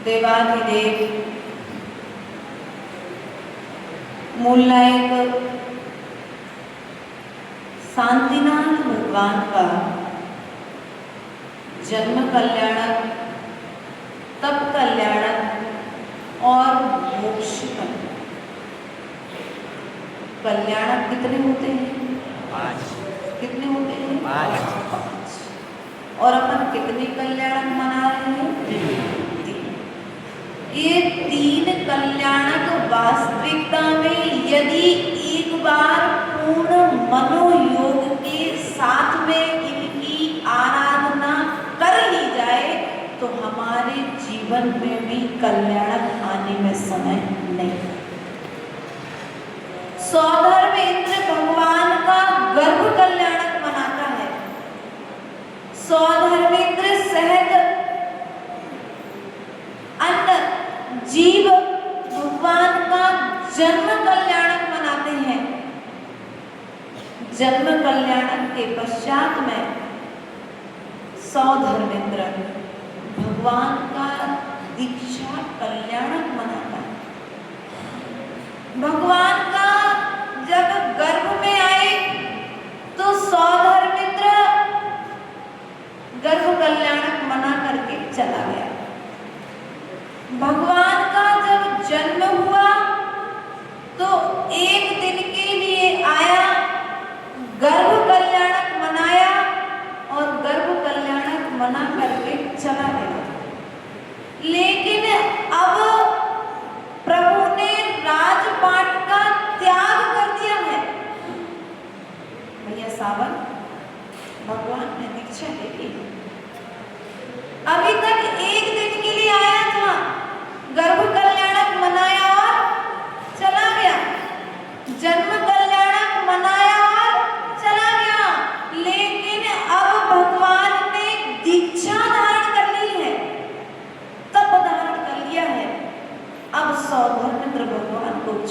देवाधिदेव मूलनायक शांतिनाथ भगवान का जन्म कल्याणक, तप कल्याणक और मोक्ष कल्याणक कितने होते हैं? 5। कितने होते हैं? 5। और अपन कितने कल्याणक मना रहे हैं? 3। ये 3 कल्याणक वास्तविकता में यदि एक बार पूर्ण मनोयोग के साथ में इनकी आराधना कर ली जाए तो हमारे जीवन में भी कल्याणक आने में समय नहीं। सौधर्मेंद्र भगवान का गर्भ कल्याणक मनाता है, सौधर्मेंद्र सहित अन्य जीव भगवान का जन्म कल्याणक मनाते हैं। जन्म कल्याणक के पश्चात में सौधर्मेंद्र भगवान का दीक्षा कल्याणक मनाता है। भगवान का जब गर्भ में आए तो सौधर्मेंद्र गर्भ कल्याणक मना करके चला गया। भगवान का जब जन्म हुआ तो एक दिन के लिए आया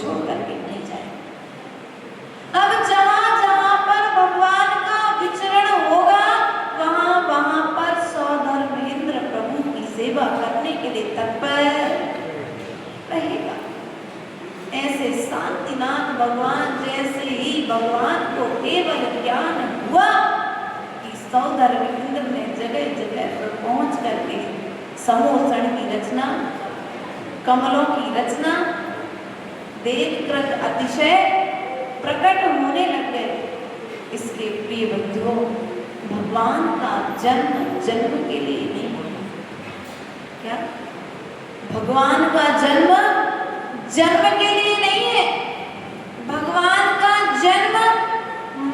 छोड़ करके नहीं जाए। अब जहां जहां पर भगवान का विचरण होगा वहां वहां पर सौधर्मेंद्र प्रभु की सेवा करने के लिए तत्पर रहेगा। ऐसे शांतिनाथ भगवान जैसे ही भगवान को केवल ज्ञान हुआ कि सौधर्मेंद्र ने जगह जगह पर पहुंच करके समोसण की रचना, कमलों की रचना देखकर अतिशय प्रकट होने लग गए। इसलिए प्रिय बंधुओं, भगवान का जन्म जन्म के लिए नहीं है। क्या भगवान का जन्म जन्म के लिए नहीं है? भगवान का जन्म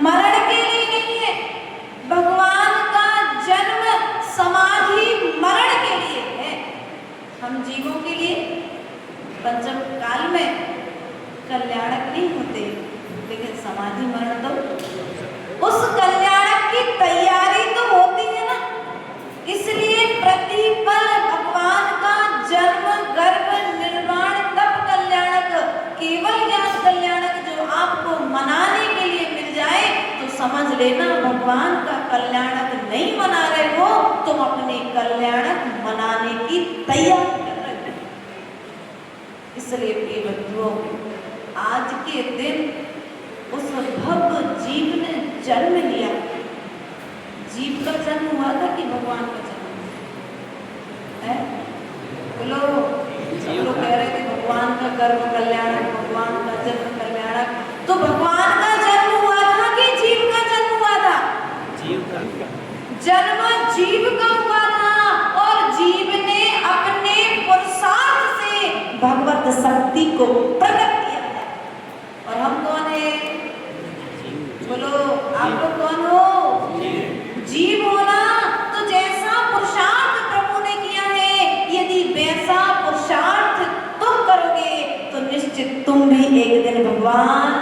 मरण के लिए नहीं है। भगवान का जन्म समाधि मरण के लिए है। हम जीवों के लिए पंचम काल में कल्याणक नहीं होते, लेकिन समाधि मरण तो उस कल्याणक की तैयारी तो होती है ना। इसलिए प्रतिपल भगवान का जन्म, गर्भ, निर्माण, तप कल्याणक, केवल ज्ञान कल्याणक जो आपको मनाने के लिए मिल जाए तो समझ लेना भगवान का कल्याणक नहीं मना रहे हो, तुम अपने कल्याणक मनाने की तैयारी कर रहे हो। इसलिए प्रिय बंधुओं, आज के दिन उस भव्य जीव ने जन्म लिया। जीव का जन्म हुआ था कि भगवान का जन्म है? बोलो। सब लोग कह रहे थे भगवान का गर्भ कल्याणक, भगवान का जन्म कल्याणक। तो भगवान का जन्म हुआ था कि जीव का जन्म हुआ था? जीव का जन्म जीव का हुआ था, और जीव ने अपने पुरुषार्थ से भगवत शक्ति को प्रकट किया है। और हम कौन है? बोलो, आप लोग कौन हो? जीव हो ना। तो जैसा पुरुषार्थ प्रभु ने किया है, यदि वैसा पुरुषार्थ तुम करोगे तो निश्चित तुम भी एक दिन भगवान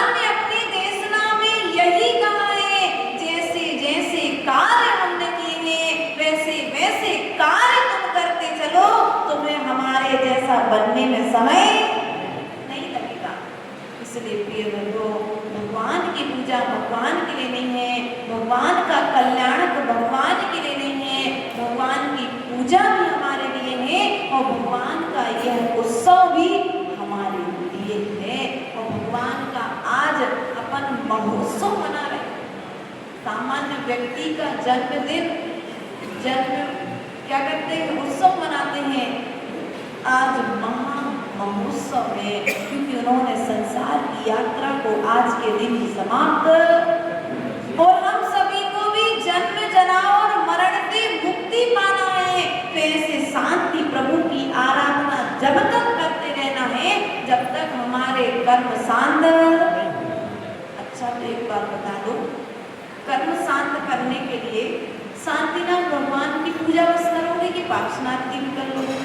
ने अपने देशना में यही कहा है, जैसे जैसे कार्य हमने किए हैं वैसे वैसे कार्य तुम करते चलो, तुम्हें हमारे जैसा बनने में समय नहीं लगेगा। इसलिए प्रिय बंधुओं, भगवान की पूजा भगवान के लिए नहीं है, भगवान का कल्याणक भगवान के लिए नहीं है, भगवान की पूजा भी हमारे लिए है, और भगवान का यह उत्सव भी हमारे लिए है। और भगवान का आज अपन महोत्सव मना रहे हैं। सामान्य व्यक्ति का जन्मदिन, जन्म क्या करते हैं? उत्सव मनाते हैं। आज महा महोत्सव है, क्योंकि उन्होंने संसार की यात्रा को आज के दिन ही समाप्त, और हम सभी को भी जन्म जन्म और मरण से मुक्ति पाना है। तो ऐसे शांति प्रभु की आराधना जब तक करते रहना है जब तक हमारे कर्म शांत। अच्छा, तो एक बात बता दो, कर्म शांत करने के लिए शांतिनाथ भगवान की पूजा बस करोगे कि पार्श्वनाथ की भी कर लोगे?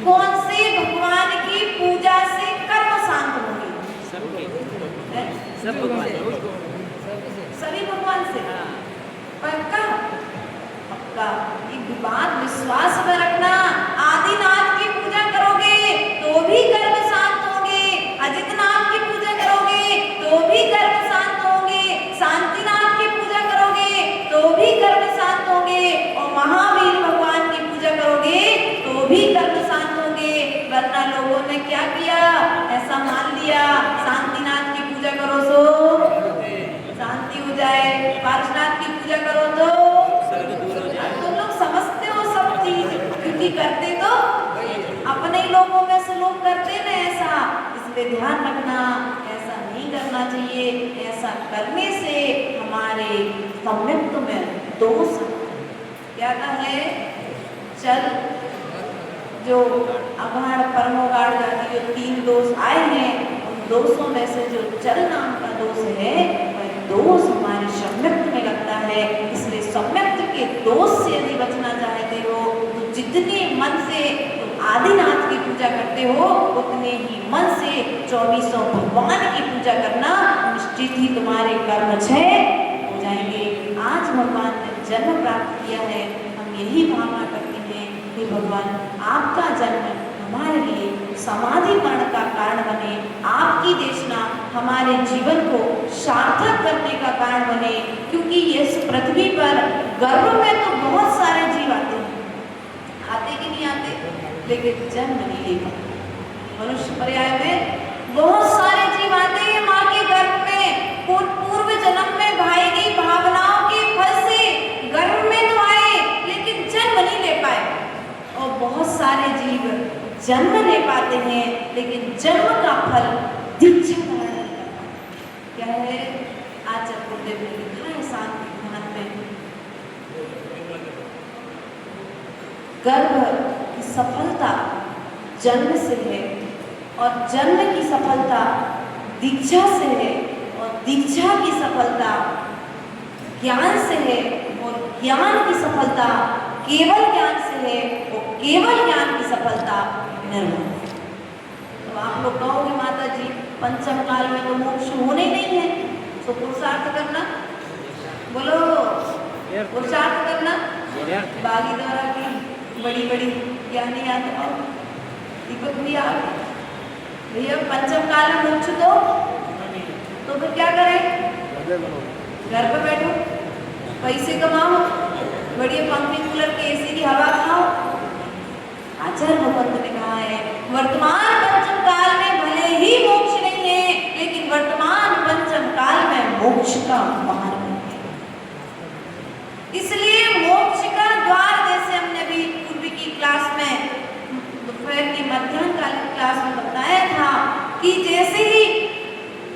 कौन से भगवान की पूजा से कर्म शांत होंगे? सब भगवान, सभी भगवान से। पक्का पक्का एक बात विश्वास में रखना, आदिनाथ की पूजा करोगे तो भी कर्म शांत होंगे, अजितनाथ की पूजा करोगे तो भी कर्म शांत होंगे, शांतिनाथ की पूजा करोगे तो भी कर्म शांत होंगे, और महावीर भगवान की पूजा करोगे तो भी कर्म शांत होंगे। वरना लोगों ने क्या किया? ऐसा मान लिया शांतिनाथ की पूजा करो तो शांति हो जाए, पार्श्वनाथ की पूजा करो तो तुम लोग समझते हो सब चीज, क्योंकि करते तो अपने ही लोगों में से लोग करते ना ऐसा। इसलिए ध्यान रखना, ऐसा नहीं करना चाहिए। ऐसा करने से हमारे सम्यक्त में दोष क्या है? चल जो अगाढ़ परमोगाढ़ जाति जो 3 दोष आए हैं, उन दोषों में से जो चल नाम का दोष है, वह दोष हमारे सम्यक्त में लगता है। इसलिए सम्यक्त के दोष से यदि बचना चाहते हो तो जितने मन से तुम आदिनाथ की पूजा करते हो, उतने ही मन से 2400 भगवान की पूजा करना, निश्चित ही तुम्हारे कर्म क्षय हो जाएंगे। आज भगवान ने जन्म प्राप्त किया है, हम यही भावना करते हैं कि भगवान आपका जन्म हमारे लिए समाधिकरण का कारण बने, आपकी देशना हमारे जीवन को सार्थक करने का कारण बने। क्योंकि इस पृथ्वी पर गर्भ में तो बहुत सारे जीव आते कि नहीं आते, लेकिन जन्म नहीं ले पाते। मनुष्य पर्याय में बहुत सारे जीव आते हैं माँ के गर्भ में, पूर्व जन्म में भाई गई भावनाओं के फल से गर्भ में तो आए, लेकिन जन्म नहीं ले पाए। और बहुत सारे जीव जन्म ले पाते हैं, लेकिन जन्म का फल दीक्षा धारण नहीं कर पाते। क्या है? आचार्य गुरुदेव ने लिखा है शांति ध्यान में, गर्भ की सफलता जन्म से है, और जन्म की सफलता दीक्षा से है, और दीक्षा की सफलता ज्ञान से है, और ज्ञान की सफलता केवल ज्ञान से है, और केवल ज्ञान की सफलता निर्मल है। तो आप लोग कहोगे माता जी पंचम काल में तो मोक्ष होने नहीं है, तो पुरुषार्थ करना, बोलो पुरुषार्थ करना। बागी द्वारा की बड़ी बड़ी ज्ञानी यात्रा दीपक भी आ गए भैया, पंचम काल में मोक्ष दो, तो फिर क्या करें? घर पर बैठो, पैसे कमाओ, बढ़िया पंखी कूलर के एसी की हवा खाओ। आचार्य भगवंत ने कहा है वर्तमान पंचम काल में भले ही मोक्ष नहीं है, लेकिन वर्तमान पंचम काल में मोक्ष का मार्ग है। इसलिए मोक्ष का द्वार, जैसे हमने भी पूर्व की क्लास में, दोपहर की मध्याह्न कालीन क्लास में बताया था कि जैसे ही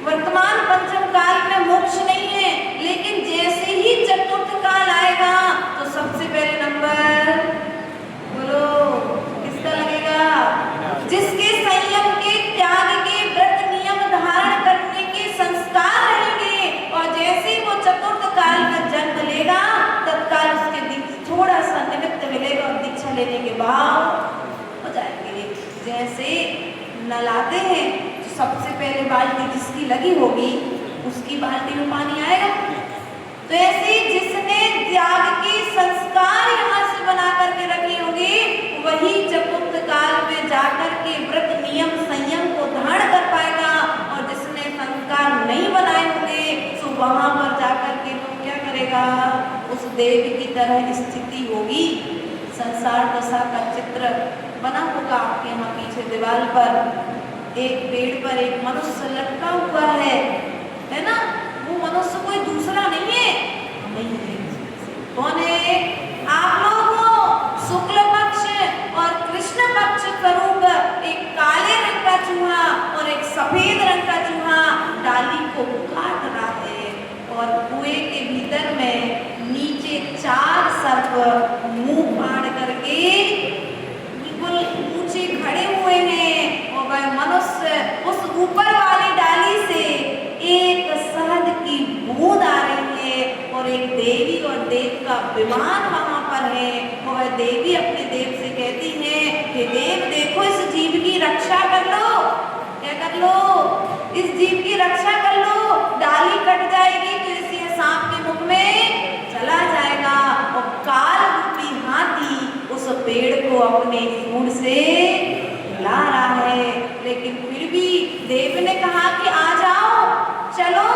वर्तमान पंचम काल में मोक्ष नहीं है, लेकिन जैसे ही चतुर्थ काल आएगा तो सबसे पहले नंबर बोलो किसका लगेगा? जिसके संयम के, त्याग के, व्रत नियम धारण करने के संस्कार रहेंगे, और जैसे ही वो चतुर्थ काल में जन्म लेगा तत्काल उसके थोड़ा सा निमित्त मिलेगा, और दीक्षा लेने के बाद हो जाएंगे। जैसे नलाते हैं तो सबसे पहले बाल्टी जिसकी लगी होगी उसकी बाल्टी में पानी आएगा। तो ऐसे जिसने त्याग के संस्कार यहाँ से बना करके रखे होंगे, वही चतुर्थ काल में जाकर के व्रत नियम संयम को धारण कर पाएगा, और जिसने संस्कार नहीं बनाए होंगे तो वहां पर जाकर के तो क्या करेगा? उस देव की तरह स्थिति होगी। संसार दशा का चित्र बना होगा आपके यहाँ पीछे दीवार पर, एक पेड़ पर एक मनुष्य लटका हुआ है ना? वो मनुष्य कोई दूसरा नहीं है, नहीं है। कौन है? आप लोग हो शुक्ल पक्ष और कृष्ण पक्ष स्वरूप एक काले रंग का चूहा और एक सफेद रंग का चूहा डाली को काट रहा है, और कुएं के भीतर में नीचे 4 सर्प मुंह फाड़ करके बिल्कुल ऊंचे खड़े हुए हैं, और वह मनुष्य उस ऊपर वाली डाली से एक शहद की बूंद आ रही है, और एक देवी और देव का विमान वहां पर है, और वह देवी अपने देव से कहती है कि देव देखो इस जीव की रक्षा कर लो। क्या कर लो? इस जीव की रक्षा कर लो, डाली कट जाएगी तो इसी सांप के मुख में चला जाएगा, और काल रूपी हाथी उस पेड़ को अपने सूंड से हिला रहा है। लेकिन फिर भी देव ने कहा कि आ जाओ, चलो,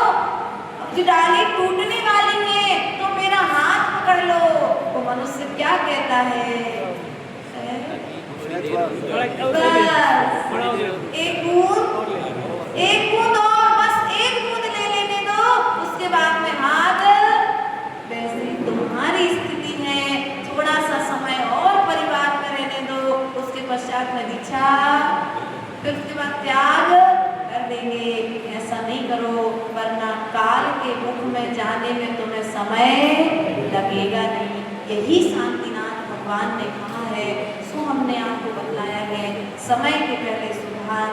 अब डाली टूटने वाली है तो मेरा हाथ पकड़ लो। तो मनुष्य क्या कहता है? एक बूंद और, बस एक बूंद ले लेने दो, उसके बाद में हाथ। वैसे तुम्हारी स्थिति है, थोड़ा सा समय और परिवार में रहने दो, उसके पश्चात में दीक्षा, फिर उसके बाद त्याग कर देंगे। ऐसा नहीं करो, वरना काल के मुख में जाने में तुम्हें समय लगेगा नहीं। यही शांतिनाथ भगवान ने कहा है, सो हमने आपको बतलाया है। समय के पहले सुधार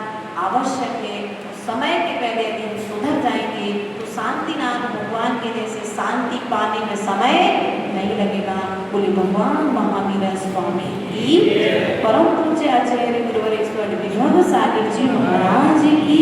आवश्यक है, तो समय के पहले यदि हम सुधर जाएंगे तो शांतिनाथ भगवान के जैसे शांति पाने में समय नहीं लगेगा। बोले भगवान महावीर स्वामी की, परम पूज्य आचार्य गुरुवरेश्वर विभव सागर जी महाराज की।